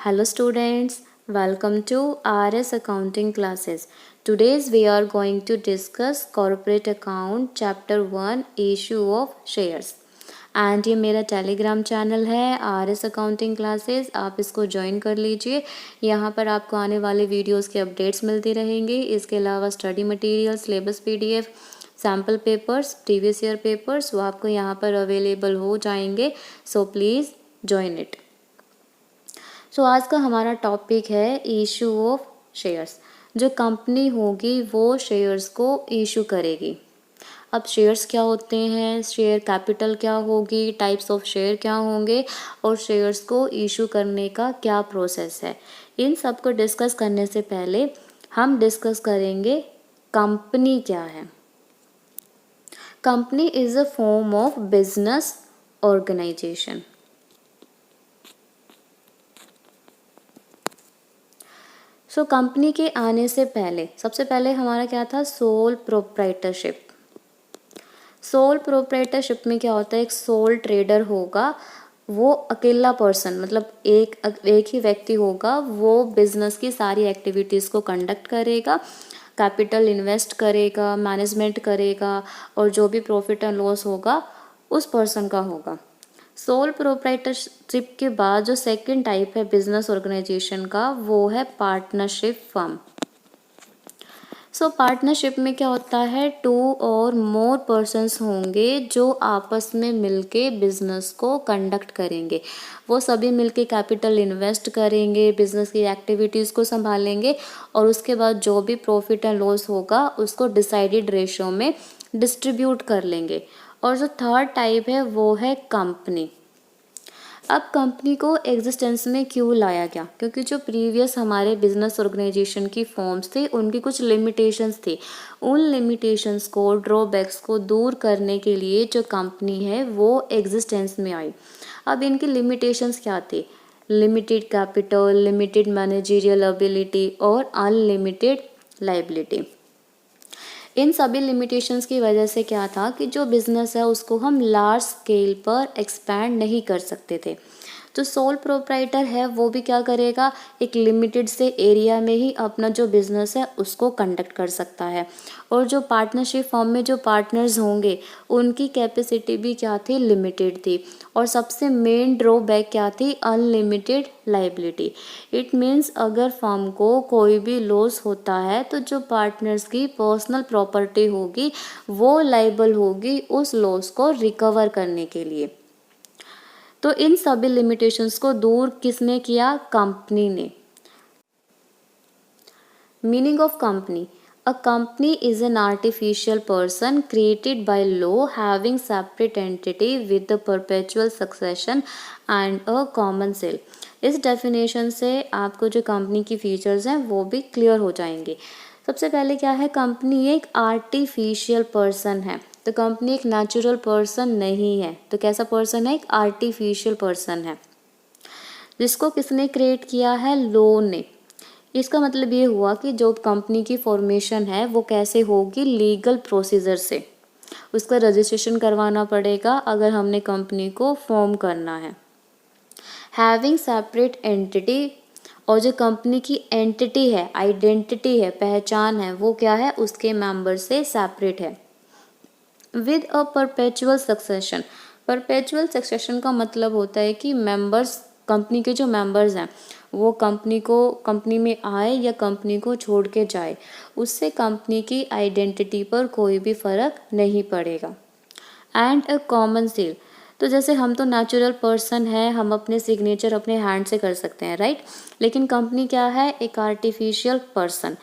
Hello students, welcome to RS accounting classes. Today we are going to discuss corporate account chapter 1 issue of shares. And ये मेरा Telegram channel है RS accounting classes, आप इसको join कर लीजिए। यहाँ पर आपको आने वाले वीडियोस के अपडेट्स मिलती रहेंगे। इसके अलावा study material, syllabus PDF, sample papers, previous year papers वो आपको यहाँ पर अवेलेबल हो जाएंगे। So please join it. So आज का हमारा टॉपिक है इशू ऑफ शेयर्स। जो कंपनी होगी वो शेयर्स को इशू करेगी। अब शेयर्स क्या होते हैं, शेयर कैपिटल क्या होगी, टाइप्स ऑफ शेयर क्या होंगे और शेयर्स को इशू करने का क्या प्रोसेस है, इन सब को डिस्कस करने से पहले हम डिस्कस करेंगे कंपनी क्या है। Company is a form of business organisation. So company के आने से पहले सबसे पहले हमारा क्या था, सोल प्रोप्राइटरशिप। सोल प्रोप्राइटरशिप में क्या होता है, एक सोल ट्रेडर होगा, वो अकेला पर्सन मतलब एक ही व्यक्ति होगा, वो बिजनेस की सारी एक्टिविटीज़ को कंडक्ट करेगा, कैपिटल इन्वेस्ट करेगा, मैनेजमेंट करेगा और जो भी प्रॉफिट एंड लॉस होगा उस पर्सन का होगा। सोल प्रोप्राइटरशिप के बाद जो सेकंड टाइप है बिजनेस ऑर्गेनाइजेशन का, वो है पार्टनरशिप फर्म। सो पार्टनरशिप में क्या होता है, 2 और मोर पर्सन्स होंगे जो आपस में मिलके बिजनेस को कंडक्ट करेंगे। वो सभी मिलके कैपिटल इन्वेस्ट करेंगे, बिजनेस की एक्टिविटीज़ को संभालेंगे और उसके बाद जो भी प्रॉफिट एंड लॉस होगा उसको डिसाइडेड रेशियो में डिस्ट्रीब्यूट कर लेंगे। और जो थर्ड टाइप है वो है कंपनी। अब कंपनी को एग्जिस्टेंस में क्यों लाया गया, क्योंकि जो प्रीवियस हमारे बिजनेस ऑर्गेनाइजेशन की फॉर्म्स थी उनकी कुछ लिमिटेशंस थी। उन लिमिटेशंस को, ड्रॉबैक्स को दूर करने के लिए जो कंपनी है वो एग्जिस्टेंस में आई। अब इनकी लिमिटेशंस क्या थी, limited capital, limited managerial ability और अनलिमिटेड लायबिलिटी। इन सभी लिमिटेशंस की वजह से क्या था कि जो बिज़नेस है उसको हम लार्ज स्केल पर एक्सपैंड नहीं कर सकते थे। तो सोल प्रोप्राइटर है वो भी क्या करेगा, एक लिमिटेड से एरिया में ही अपना जो बिज़नेस है उसको कंडक्ट कर सकता है। और जो पार्टनरशिप फॉर्म में जो पार्टनर्स होंगे उनकी कैपेसिटी भी क्या थी, लिमिटेड थी। और सबसे मेन ड्रॉबैक क्या थी, अनलिमिटेड लायबिलिटी। इट मीन्स अगर फर्म को कोई भी लॉस होता है तो जो पार्टनर्स की पर्सनल प्रॉपर्टी होगी वो लायबल होगी उस लॉस को रिकवर करने के लिए। तो इन सभी लिमिटेशंस को दूर किसने किया, कंपनी ने। Meaning of company, a company is an artificial person created by law having separate entity with the perpetual succession and a common seal. इस डेफिनेशन से आपको जो कंपनी की फीचर्स हैं वो भी क्लियर हो जाएंगे। सबसे पहले क्या है, कंपनी एक आर्टिफिशियल पर्सन है। तो कंपनी एक नेचुरल पर्सन नहीं है, तो कैसा पर्सन है, एक आर्टिफिशियल पर्सन है जिसको किसने क्रिएट किया है, लॉ ने। इसका मतलब ये हुआ कि जो कंपनी की फॉर्मेशन है वो कैसे होगी, लीगल प्रोसीजर से। उसका रजिस्ट्रेशन करवाना पड़ेगा अगर हमने कंपनी को फॉर्म करना है। हैविंग सेपरेट एंटिटी, और जो कंपनी की एंटिटी है, आइडेंटिटी है, पहचान है, वो क्या है, उसके मेंबर से सेपरेट है। With a perpetual succession, perpetual succession का मतलब होता है कि मेंबर्स, कंपनी के जो मेंबर्स हैं वो कंपनी में आए या कंपनी को छोड़ के जाए, उससे कंपनी की आइडेंटिटी पर कोई भी फर्क नहीं पड़ेगा। एंड अ कॉमन सील, तो जैसे हम तो नेचुरल पर्सन है, हम अपने सिग्नेचर अपने हैंड से कर सकते हैं, राइट। लेकिन कंपनी क्या है, एक आर्टिफिशियल पर्सन,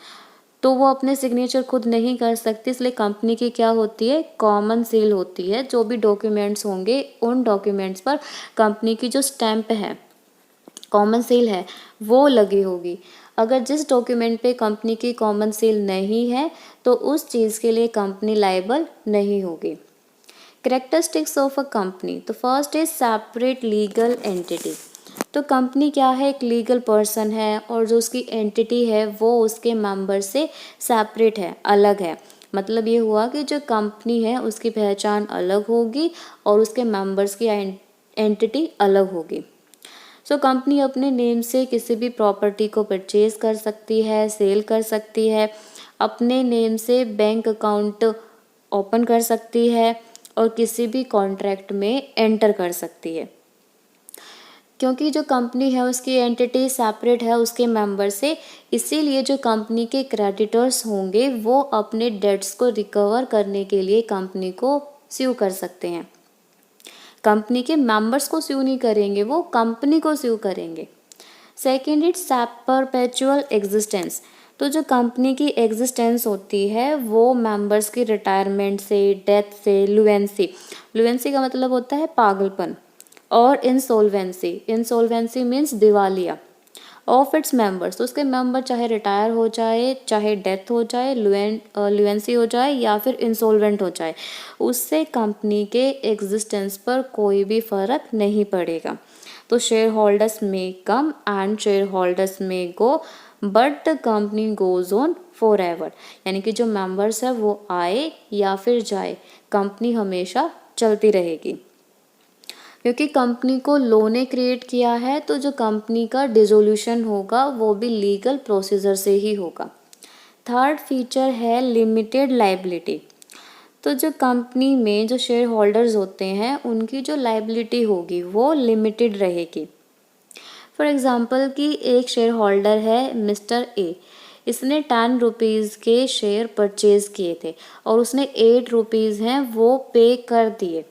तो वो अपने सिग्नेचर खुद नहीं कर सकती, इसलिए कंपनी की क्या होती है, कॉमन सील होती है। जो भी डॉक्यूमेंट्स होंगे उन डॉक्यूमेंट्स पर कंपनी की जो स्टैंप है, कॉमन सील है, वो लगी होगी। अगर जिस डॉक्यूमेंट पे कंपनी की कॉमन सील नहीं है तो उस चीज़ के लिए कंपनी लायबल नहीं होगी। कैरेक्टरिस्टिक्स ऑफ अ कंपनी, तो first is separate legal entity. तो कंपनी क्या है, एक लीगल पर्सन है और जो उसकी एंटिटी है वो उसके मेंबर से सेपरेट है, अलग है। मतलब ये हुआ कि जो कंपनी है उसकी पहचान अलग होगी और उसके मेंबर्स की एंटिटी अलग होगी। सो कंपनी अपने नेम से किसी भी प्रॉपर्टी को परचेज कर सकती है, सेल कर सकती है, अपने नेम से बैंक अकाउंट ओपन कर सकती है और किसी भी कॉन्ट्रैक्ट में एंटर कर सकती है। क्योंकि जो कंपनी है उसकी एंटिटी सेपरेट है उसके मेंबर से, इसीलिए जो कंपनी के क्रेडिटर्स होंगे वो अपने डेट्स को रिकवर करने के लिए कंपनी को स्यू कर सकते हैं। कंपनी के मेंबर्स को स्यू नहीं करेंगे, वो कंपनी को स्यू करेंगे। Second, it's perpetual existence. तो जो कंपनी की एग्जिस्टेंस होती है वो मेंबर्स की रिटायरमेंट से, डेथ से, लुएंसी का मतलब होता है पागलपन, और इंसोल्वेंसी मीन्स दिवालिया ऑफ इट्स मेंबर्स। तो उसके मेंबर चाहे रिटायर हो जाए, चाहे डेथ हो जाए, लुएंसी हो जाए या फिर इंसोल्वेंट हो जाए, उससे कंपनी के एग्जिस्टेंस पर कोई भी फर्क नहीं पड़ेगा। तो शेयर होल्डर्स में come and shareholders may go, but the company goes on forever. यानी कि जो मेंबर्स है वो आए या फिर जाए, कंपनी हमेशा चलती रहेगी। क्योंकि कंपनी को लॉ ने क्रिएट किया है तो जो कंपनी का डिसोल्यूशन होगा वो भी लीगल प्रोसीजर से ही होगा। थर्ड फीचर है लिमिटेड लाइबिलिटी। तो जो कंपनी में जो शेयर होल्डर्स होते हैं उनकी जो लाइबिलिटी होगी वो लिमिटेड रहेगी। फॉर एग्जांपल कि एक शेयर होल्डर है मिस्टर ए, इसने 10 रुपीज़ के शेयर परचेज किए थे और उसने 8 रुपीज़ हैं वो पे कर दिए,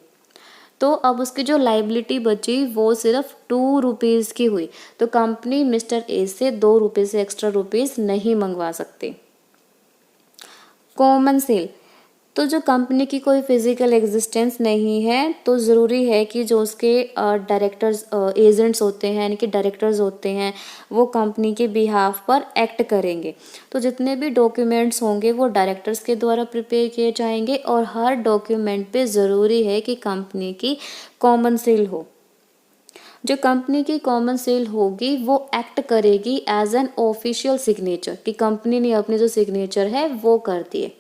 तो अब उसकी जो लाइबिलिटी बची वो सिर्फ 2 रुपीज़ की हुई। तो कंपनी मिस्टर ए से 2 रुपये से एक्स्ट्रा रुपीज़ नहीं मंगवा सकती। Common seal. तो जो कंपनी की कोई फिजिकल एग्जिस्टेंस नहीं है तो ज़रूरी है कि जो उसके डायरेक्टर्स एजेंट्स होते हैं यानी कि डायरेक्टर्स होते हैं वो कंपनी के बिहाफ पर एक्ट करेंगे। तो जितने भी डॉक्यूमेंट्स होंगे वो डायरेक्टर्स के द्वारा प्रिपेयर किए जाएंगे और हर डॉक्यूमेंट पे ज़रूरी है कि कंपनी की कॉमन सेल हो। जो कंपनी की कॉमन सेल होगी वो एक्ट करेगी एज एन ऑफिशियल सिग्नेचर कि कंपनी ने अपनी जो सिग्नेचर है वो कर दिए।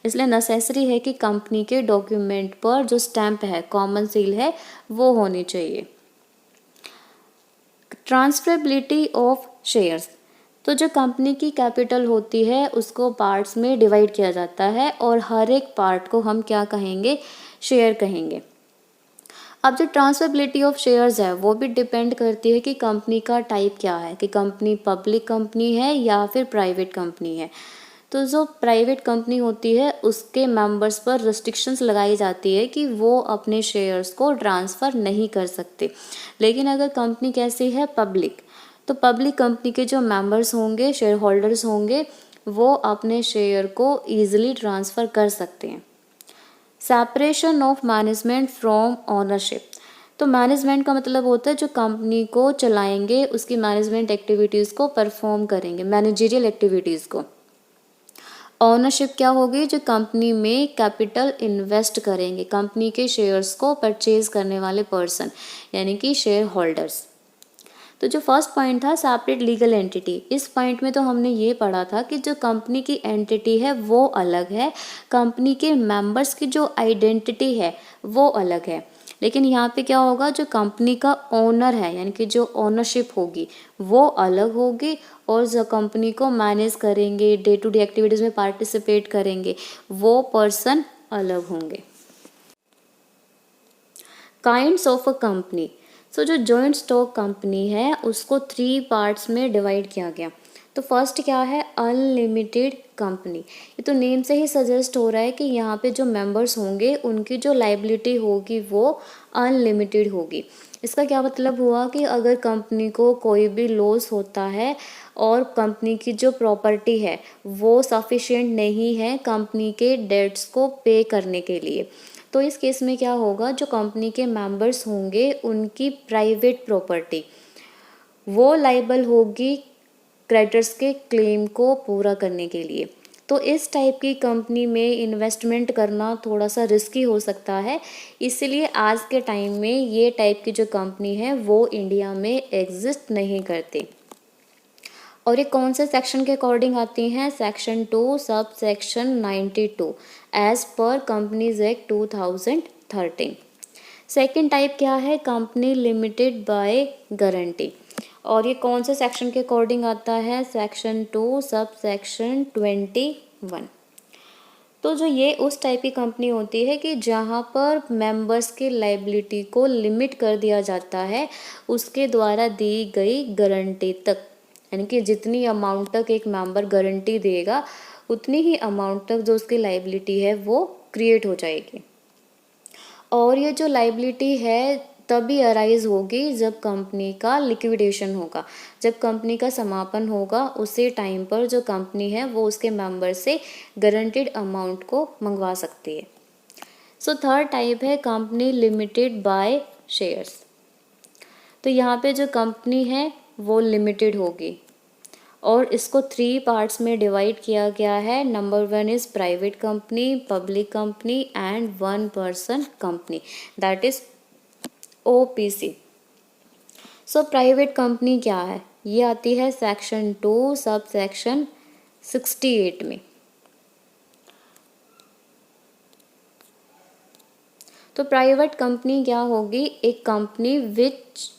इसलिए नेसेसरी है कि कंपनी के डॉक्यूमेंट पर जो स्टैंप है, कॉमन सील है, वो होनी चाहिए। Transferability of shares. तो जो कंपनी की कैपिटल होती है उसको पार्ट्स में डिवाइड किया जाता है और हर एक पार्ट को हम क्या कहेंगे, शेयर कहेंगे। अब जो ट्रांसफरेबिलिटी ऑफ शेयर्स है वो भी डिपेंड करती है कि कंपनी का टाइप क्या है, कि कंपनी पब्लिक कंपनी है या फिर प्राइवेट कंपनी है। तो जो प्राइवेट कंपनी होती है उसके मेंबर्स पर रिस्ट्रिक्शंस लगाई जाती है कि वो अपने शेयर्स को ट्रांसफ़र नहीं कर सकते। लेकिन अगर कंपनी कैसी है, पब्लिक, तो पब्लिक कंपनी के जो मेंबर्स होंगे, शेयर होल्डर्स होंगे, वो अपने शेयर को ईजिली ट्रांसफ़र कर सकते हैं। Separation of management from ownership. तो मैनेजमेंट का मतलब होता है जो कंपनी को चलाएंगे, उसकी मैनेजमेंट एक्टिविटीज़ को परफॉर्म करेंगे, मैनेजरियल एक्टिविटीज़ को। ओनरशिप क्या होगी, जो कंपनी में कैपिटल इन्वेस्ट करेंगे, कंपनी के शेयर्स को परचेज करने वाले पर्सन यानी कि शेयर होल्डर्स। तो जो फर्स्ट पॉइंट था सेपरेट लीगल एंटिटी, इस पॉइंट में तो हमने ये पढ़ा था कि जो कंपनी की एंटिटी है वो अलग है, कंपनी के मेंबर्स की जो आइडेंटिटी है वो अलग है। लेकिन यहाँ पे क्या होगा, जो कंपनी का ओनर है यानी कि जो ओनरशिप होगी वो अलग होगी और जो कंपनी को मैनेज करेंगे, डे टू डे एक्टिविटीज़ में पार्टिसिपेट करेंगे, वो पर्सन अलग होंगे। Kinds of a company. So जो जॉइंट स्टॉक कंपनी है उसको 3 पार्ट्स में डिवाइड किया गया। तो फर्स्ट क्या है, अनलिमिटेड कंपनी। ये तो नेम से ही सजेस्ट हो रहा है कि यहाँ पे जो मेंबर्स होंगे उनकी जो लाइबिलिटी होगी वो अनलिमिटेड होगी। इसका क्या मतलब हुआ कि अगर कंपनी को कोई भी लॉस होता है और कंपनी की जो प्रॉपर्टी है वो सफिशिएंट नहीं है कंपनी के डेट्स को पे करने के लिए, तो इस केस में क्या होगा, जो कंपनी के मेंबर्स होंगे उनकी प्राइवेट प्रॉपर्टी वो लाइबल होगी क्रेडिटर्स के क्लेम को पूरा करने के लिए। तो इस टाइप की कंपनी में इन्वेस्टमेंट करना थोड़ा सा रिस्की हो सकता है, इसलिए आज के टाइम में ये टाइप की जो कंपनी है वो इंडिया में एग्जिस्ट नहीं करती। और ये कौन से सेक्शन के अकॉर्डिंग आती हैं, section 2 sub section 92 as per companies act 2013। Second type क्या है, कंपनी लिमिटेड बाय गारंटी, और ये कौन से सेक्शन के अकॉर्डिंग आता है, सेक्शन 2 सब सेक्शन 21। तो जो ये उस टाइप की कंपनी होती है कि जहाँ पर मेंबर्स के लायबिलिटी को लिमिट कर दिया जाता है उसके द्वारा दी गई गारंटी तक, यानी कि जितनी अमाउंट तक एक मेंबर गारंटी देगा उतनी ही अमाउंट तक जो उसकी लायबिलिटी है वो क्रिएट हो जाएगी। और ये जो लायबिलिटी है तभी अराइज होगी जब कंपनी का लिक्विडेशन होगा, जब कंपनी का समापन होगा उसी टाइम पर जो कंपनी है वो उसके मेंबर से गारंटीड अमाउंट को मंगवा सकती है। सो थर्ड टाइप है कंपनी लिमिटेड बाय शेयर्स। तो यहाँ पे जो कंपनी है वो लिमिटेड होगी और इसको 3 पार्ट्स में डिवाइड किया गया है। Number 1 is private company, public company and 1 person company, that is OPC। So private company क्या है, ये आती है सेक्शन 2 सब सेक्शन 68 में। तो प्राइवेट कंपनी क्या होगी, एक company which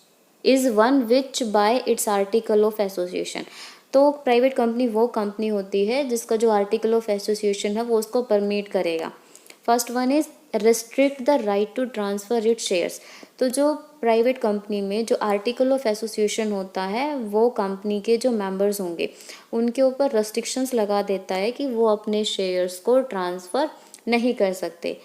is one which bye it's article of association. तो प्राइवेट कंपनी वो कंपनी होती है जिसका जो आर्टिकल ऑफ एसोसिएशन है वो उसको परमिट करेगा। First one is restrict the right to transfer it shares. तो जो प्राइवेट कंपनी में जो आर्टिकल ऑफ एसोसिएशन होता है वो कंपनी के जो मेंबर्स होंगे उनके ऊपर रेस्ट्रिक्शंस लगा देता है कि वो अपने शेयर्स को ट्रांसफ़र नहीं कर सकते।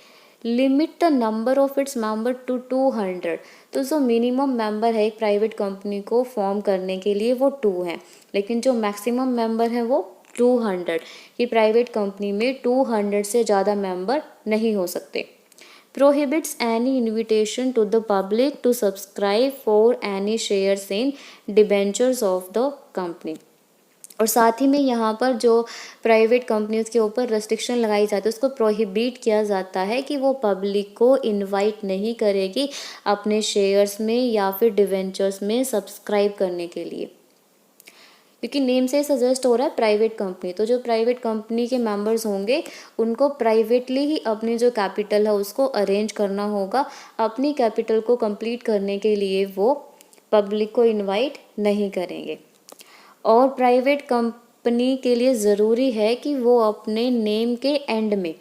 Limit the number of its member to 200। तो जो मिनिमम मेंबर है एक प्राइवेट कंपनी को फॉर्म करने के लिए वो 2 है, लेकिन जो मैक्सिमम मेंबर है वो 200। कि प्राइवेट कंपनी में 200 से ज़्यादा मेंबर नहीं हो सकते। prohibits any invitation to the public to subscribe for any shares in debentures of the company। और साथ ही में यहाँ पर जो प्राइवेट कंपनीज के ऊपर रेस्ट्रिक्शन लगाई जाती है उसको प्रोहिबिट किया जाता है कि वो पब्लिक को इनवाइट नहीं करेगी अपने शेयर्स में या फिर डिवेंचर्स में सब्सक्राइब करने के लिए, क्योंकि नेम से सजेस्ट हो रहा है प्राइवेट कंपनी। तो जो प्राइवेट कंपनी के मेंबर्स होंगे उनको प्राइवेटली ही अपनी जो कैपिटल है उसको अरेंज करना होगा। अपनी कैपिटल को कंप्लीट करने के लिए वो पब्लिक को इनवाइट नहीं करेंगे। और प्राइवेट कंपनी के लिए ज़रूरी है कि वो अपने नेम के एंड में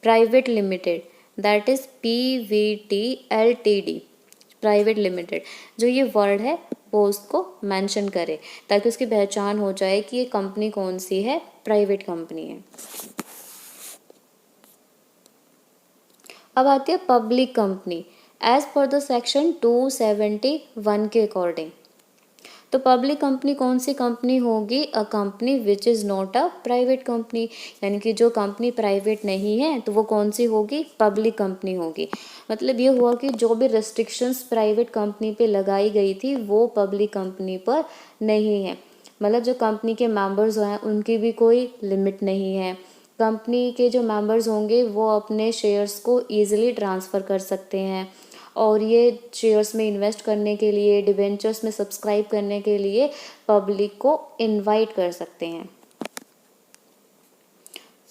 private limited, that is PVT LTD, private limited, जो ये वर्ड है वो उसको मेंशन करे ताकि उसकी पहचान हो जाए कि ये कंपनी कौन सी है, प्राइवेट कंपनी है। अब आती है public company as per the section 271 के अकॉर्डिंग। तो पब्लिक कंपनी कौन सी कंपनी होगी, a company which is not a private company, यानी कि जो कंपनी प्राइवेट नहीं है तो वो कौन सी होगी, पब्लिक कंपनी होगी। मतलब ये हुआ कि जो भी रेस्ट्रिक्शंस प्राइवेट कंपनी पे लगाई गई थी वो पब्लिक कंपनी पर नहीं है। मतलब जो कंपनी के मेंबर्स हैं उनकी भी कोई लिमिट नहीं है। कंपनी के जो मेंबर्स होंगे वो अपने शेयर्स को ईजिली ट्रांसफ़र कर सकते हैं और ये शेयर्स में इन्वेस्ट करने के लिए, डिबेंचर्स में सब्सक्राइब करने के लिए पब्लिक को इनवाइट कर सकते हैं।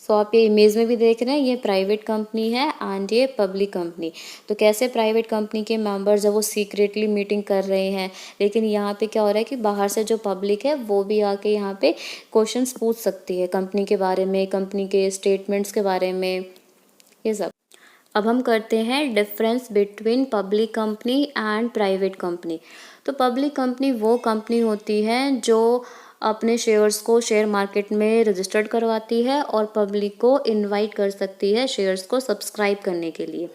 सो आप ये इमेज में भी देख रहे हैं ये प्राइवेट कंपनी है एंड ये पब्लिक कंपनी। तो कैसे प्राइवेट कंपनी के मेंबर्स जब वो सीक्रेटली मीटिंग कर रहे हैं, लेकिन यहाँ पे क्या हो रहा है कि बाहर से जो पब्लिक है वो भी आके यहाँ पे क्वेश्चंस पूछ सकती है कंपनी के बारे में, कंपनी के स्टेटमेंट्स के बारे में, ये सब। अब हम करते हैं difference between public company and private company. तो पब्लिक कंपनी वो कंपनी होती है जो अपने शेयर्स को शेयर मार्केट में रजिस्टर्ड करवाती है और पब्लिक को इनवाइट कर सकती है शेयर्स को सब्सक्राइब करने के लिए।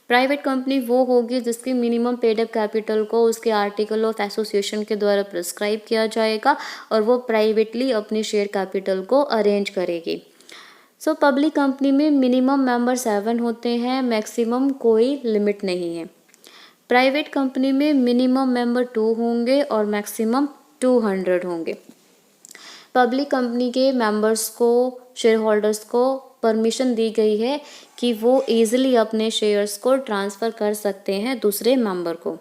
प्राइवेट कंपनी वो होगी जिसकी मिनिमम पेड अप कैपिटल को उसके आर्टिकल ऑफ एसोसिएशन के द्वारा प्रिस्क्राइब किया जाएगा और वो प्राइवेटली अपनी शेयर कैपिटल को अरेंज करेगी। सो पब्लिक कंपनी में मिनिमम मेंबर 7 होते हैं, मैक्सिमम कोई लिमिट नहीं है। प्राइवेट कंपनी में मिनिमम मेंबर 2 होंगे और मैक्सिमम 200 होंगे। पब्लिक कंपनी के मेंबर्स को, शेयर होल्डर्स को परमिशन दी गई है कि वो ईजिली अपने शेयर्स को ट्रांसफ़र कर सकते हैं दूसरे मेंबर को।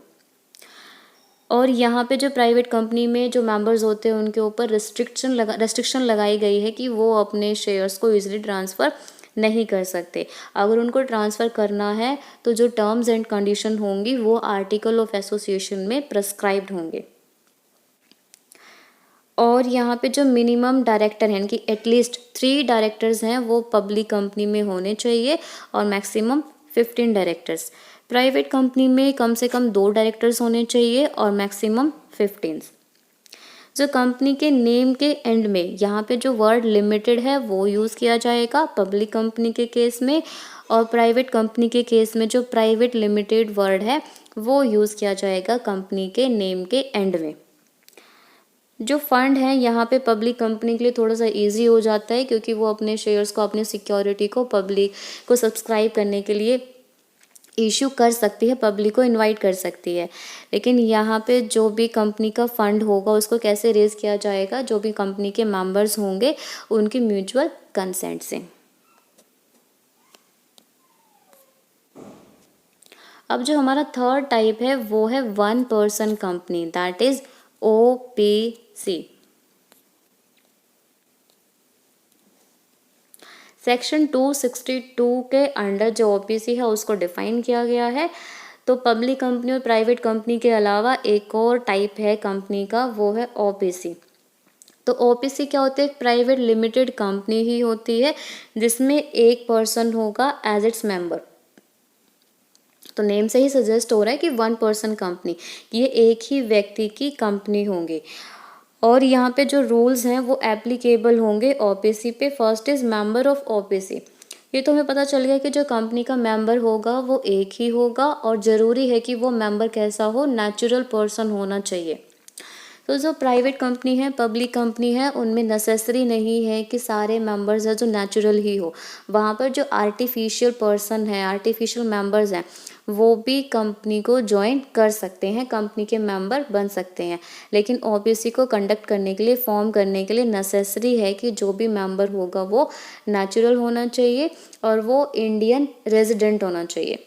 और यहाँ पे जो प्राइवेट कंपनी में जो मेंबर्स होते हैं उनके ऊपर रेस्ट्रिक्शन लगाई गई है कि वो अपने शेयर्स को ईजिली ट्रांसफ़र नहीं कर सकते। अगर उनको ट्रांसफ़र करना है तो जो टर्म्स एंड कंडीशन होंगी वो आर्टिकल ऑफ एसोसिएशन में प्रेस्क्राइब्ड होंगे। और यहाँ पे जो मिनिमम डायरेक्टर हैं कि एटलीस्ट 3 डायरेक्टर्स हैं वो पब्लिक कंपनी में होने चाहिए और मैक्सिमम 15 डायरेक्टर्स। प्राइवेट कंपनी में कम से कम 2 डायरेक्टर्स होने चाहिए और मैक्सिमम 15। जो कंपनी के नेम के एंड में यहाँ पे जो वर्ड लिमिटेड है वो यूज़ किया जाएगा पब्लिक कंपनी के केस में, और प्राइवेट कंपनी के केस में जो प्राइवेट लिमिटेड वर्ड है वो यूज़ किया जाएगा कंपनी के नेम के एंड में। जो फंड है यहाँ पे पब्लिक कंपनी के लिए थोड़ा सा इजी हो जाता है क्योंकि वो अपने शेयर्स को, अपनी सिक्योरिटी को पब्लिक को सब्सक्राइब करने के लिए इशू कर सकती है, पब्लिक को इनवाइट कर सकती है। लेकिन यहाँ पे जो भी कंपनी का फंड होगा उसको कैसे रेज किया जाएगा, जो भी कंपनी के मेंबर्स होंगे उनकी म्यूचुअल कंसेंट से। अब जो हमारा थर्ड टाइप है वो है 1 person company, that is OPC। Section 262 के अंडर जो OPC है उसको डिफाइन किया गया है। तो पब्लिक कंपनी और प्राइवेट कंपनी के अलावा एक और टाइप है कंपनी का, वो है OPC। तो OPC क्या होता है? एक प्राइवेट लिमिटेड कंपनी ही होती है जिसमें एक पर्सन होगा एज इट्स मेंबर। तो नेम से ही सजेस्ट हो रहा है कि 1 पर्सन कंपनी, ये एक ही व्यक्ति की कंपनी होंगी। और यहाँ पे जो रूल्स हैं वो एप्लीकेबल होंगे OPC पे। First is member of OPC। ये तो हमें पता चल गया कि जो कंपनी का मेंबर होगा वो एक ही होगा और ज़रूरी है कि वो मेंबर कैसा हो, नेचुरल पर्सन होना चाहिए। तो जो प्राइवेट कंपनी है, पब्लिक कंपनी है, उनमें नेसेसरी नहीं है कि सारे मेंबर्स हैं जो नेचुरल ही हो। वहाँ पर जो आर्टिफिशियल पर्सन है, आर्टिफिशियल मेंबर्स हैं, वो भी कंपनी को ज्वाइन कर सकते हैं, कंपनी के मेंबर बन सकते हैं। लेकिन OPC को कंडक्ट करने के लिए, फॉर्म करने के लिए नेसेसरी है कि जो भी मेंबर होगा वो नेचुरल होना चाहिए और वो इंडियन रेजिडेंट होना चाहिए।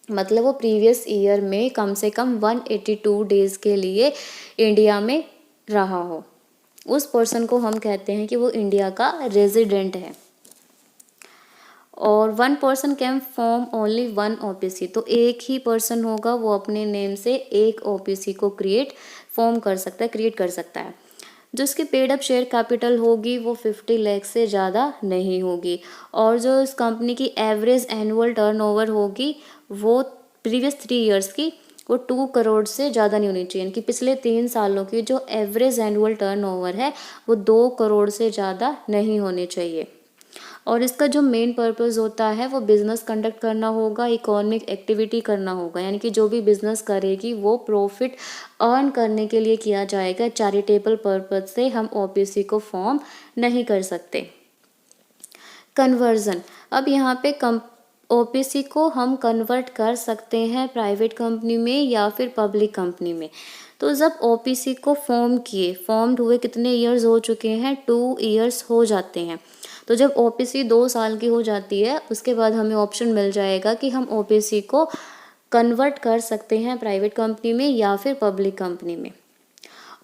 मतलब वो प्रीवियस ईयर में कम से कम 182 डेज के लिए इंडिया में रहा हो। उस पर्सन को हम कहते हैं कि वो इंडिया का रेजिडेंट है। और 1 person can form only 1 OPC। तो एक ही पर्सन होगा, वो अपने नेम से एक OPC को क्रिएट कर सकता है। जो उसकी पेड अप शेयर कैपिटल होगी वो 50 लाख से ज़्यादा नहीं होगी। और जो इस कंपनी की एवरेज एनुअल टर्नओवर होगी वो प्रीवियस 3 ईयर्स की वो 2 करोड़ से ज़्यादा नहीं होनी चाहिए, कि पिछले 3 सालों की जो एवरेज एनुअल टर्नओवर है वो 2 करोड़ से ज़्यादा नहीं होने चाहिए। और इसका जो मेन पर्पस होता है वो बिज़नेस कंडक्ट करना होगा, इकोनॉमिक एक्टिविटी करना होगा, यानी कि जो भी बिज़नेस करेगी वो प्रॉफिट अर्न करने के लिए किया जाएगा। चैरिटेबल पर्पस से हम OPC को फॉर्म नहीं कर सकते। कन्वर्जन, अब यहाँ पे OPC को हम कन्वर्ट कर सकते हैं प्राइवेट कंपनी में या फिर पब्लिक कंपनी में। तो जब OPC को फॉर्म्ड हुए कितने ईयर्स हो चुके हैं? 2 ईयर्स हो जाते हैं। तो जब OPC 2 साल की हो जाती है उसके बाद हमें ऑप्शन मिल जाएगा कि हम OPC को कन्वर्ट कर सकते हैं प्राइवेट कंपनी में या फिर पब्लिक कंपनी में।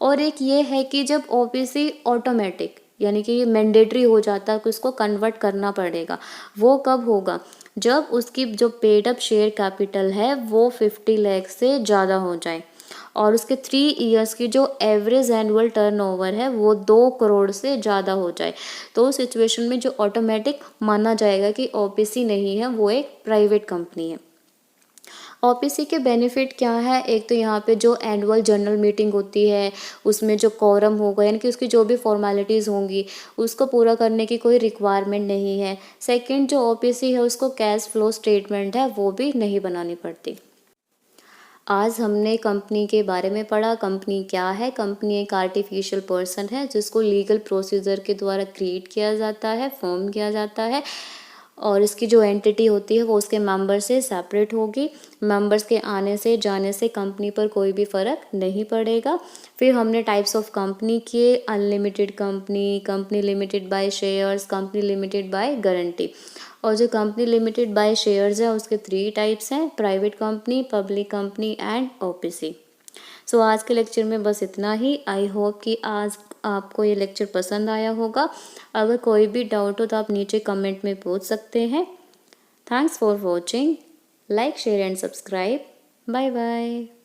और एक ये है कि जब OPC ऑटोमेटिक, यानी कि ये मैंडेटरी हो जाता है कि उसको कन्वर्ट करना पड़ेगा, वो कब होगा? जब उसकी जो पेड अप शेयर कैपिटल है वो 50 लाख से ज़्यादा हो जाए और उसके 3 ईयर्स की जो एवरेज एनुअल टर्नओवर है वो 2 करोड़ से ज़्यादा हो जाए। तो उस सिचुएशन में जो ऑटोमेटिक माना जाएगा कि OPC नहीं है, वो एक प्राइवेट कंपनी है। OPC के बेनिफिट क्या है? एक तो यहाँ पे जो एनुअल जनरल मीटिंग होती है उसमें जो कोरम होगा, यानी कि उसकी जो भी फॉर्मेलिटीज़ होंगी उसको पूरा करने की कोई रिक्वायरमेंट नहीं है। सेकंड, जो OPC है उसको कैश फ्लो स्टेटमेंट है वो भी नहीं बनानी पड़ती। आज हमने कंपनी के बारे में पढ़ा। कंपनी क्या है? कंपनी एक आर्टिफिशियल पर्सन है जिसको लीगल प्रोसीजर के द्वारा क्रिएट किया जाता है, फॉर्म किया जाता है, और इसकी जो एंटिटी होती है वो उसके मेंबर से सेपरेट होगी। मेंबर्स के आने से जाने से कंपनी पर कोई भी फ़र्क नहीं पड़ेगा। फिर हमने टाइप्स ऑफ कंपनी किए: unlimited company, company limited by shares, company limited by guarantee. और जो कंपनी लिमिटेड बाय शेयर्स है उसके 3 टाइप्स हैं: private company, public company and OPC। सो आज के लेक्चर में बस इतना ही। आई होप कि आज आपको ये लेक्चर पसंद आया होगा। अगर कोई भी डाउट हो तो आप नीचे कमेंट में पूछ सकते हैं। Thanks for watching. Like, share and subscribe. Bye bye.